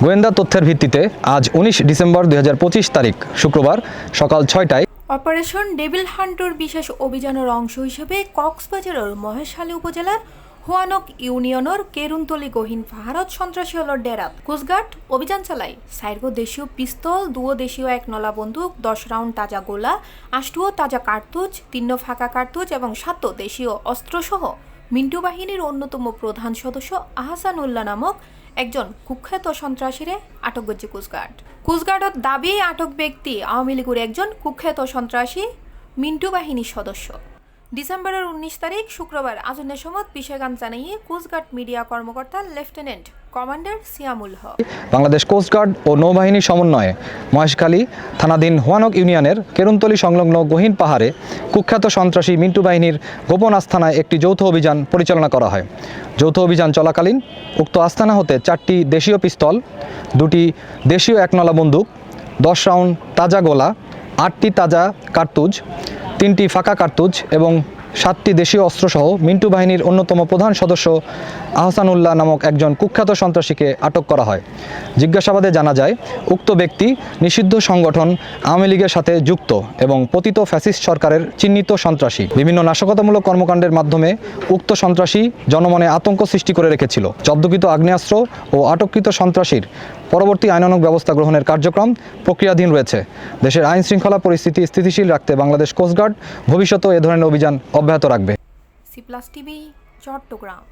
গোয়েন্দা তথ্যের ভিত্তিতে আজ 19 ডিসেম্বর 2025 তারিখ শুক্রবার সকাল 6টায় অপারেশন ডেভিল হান্টর বিশেষ অভিযানের অংশ হিসেবে কক্সবাজারের মহেশখালী উপজেলার হুয়ানক ইউনিয়নের কেরুনতলি গহীন পাহাড়ত সন্ত্রাসী হল ডেরাত কোস্টগার্ড অভিযান চালায়। 4 দেশীয় পিস্তল, 2 দেশীয় 1 নলা বন্দুক, 10 রাউন্ড তাজা গোলা, 8 তাজা কার্তুজ, 3 ফাঁকা কার্তুজ এবং 7 দেশীয় অস্ত্রসহ মিন্টু বাহিনীর অন্যতম প্রধান সদস্য আহসানুল্লাহ নামক একজন কুখ্যাত সন্ত্রাসীরে আটক করছে কোস্টগার্ড। কোস্টগার্ডের দাবি আটক ব্যক্তি আওয়ামী লীগের একজন কুখ্যাত সন্ত্রাসী মিন্টু বাহিনীর সদস্য। ডিসেম্বরের 19 তারিখ শুক্রবার আজনের সময় বিষয়গান জানিয়ে কোস্টগার্ড মিডিয়া কর্মকর্তা লেফটেন্যান্ট কমান্ডার সিয়ামুল হক বাংলাদেশ কোস্টগার্ড ও নৌবাহিনীর সমন্বয়ে মহেশখালী থানাধীন হুয়ানক ইউনিয়নের কেরুনতলি সংলগ্ন গহীন পাহাড়ে কুখ্যাত সন্ত্রাসী মিন্টু বাহিনীর গোপন আস্তানায় একটি যৌথ অভিযান পরিচালনা করা হয়। যৌথ অভিযান চলাকালীন উক্ত আস্তানা হতে 4টি দেশীয় পিস্তল, 2টি দেশীয় 1 নলা বন্দুক, 10 রাউন্ড তাজা গোলা, 8টি তাজা কার্তুজ, 3টি ফাঁকা কার্তুজ এবং 7টি দেশীয় অস্ত্রসহ মিন্টু বাহিনীর অন্যতম প্রধান সদস্য আহসানুল্লাহ নামক একজন কুখ্যাত সন্ত্রাসীকে আটক করা হয়। জিজ্ঞাসাবাদে জানা যায় উক্ত ব্যক্তি নিষিদ্ধ সংগঠন আওয়ামী লীগের সাথে যুক্ত এবং পতিত ফ্যাসিস্ট সরকারের চিহ্নিত সন্ত্রাসী। বিভিন্ন নাশকতামূলক কর্মকাণ্ডের মাধ্যমে উক্ত সন্ত্রাসী জনমনে আতঙ্ক সৃষ্টি করে রেখেছিল। জব্দকৃত আগ্নেয়াস্ত্র ও আটককৃত সন্ত্রাসীর পরবর্তী আইনানুগ ব্যবস্থা গ্রহণের কার্যক্রম প্রক্রিয়াধীন রয়েছে। দেশের আইন শৃঙ্খলা পরিস্থিতি স্থিতিশীল রাখতে বাংলাদেশ কোস্টগার্ড ভবিষ্যতেও এ ধরনের অভিযান অব্যাহত রাখবে। C plus TV Chittagong.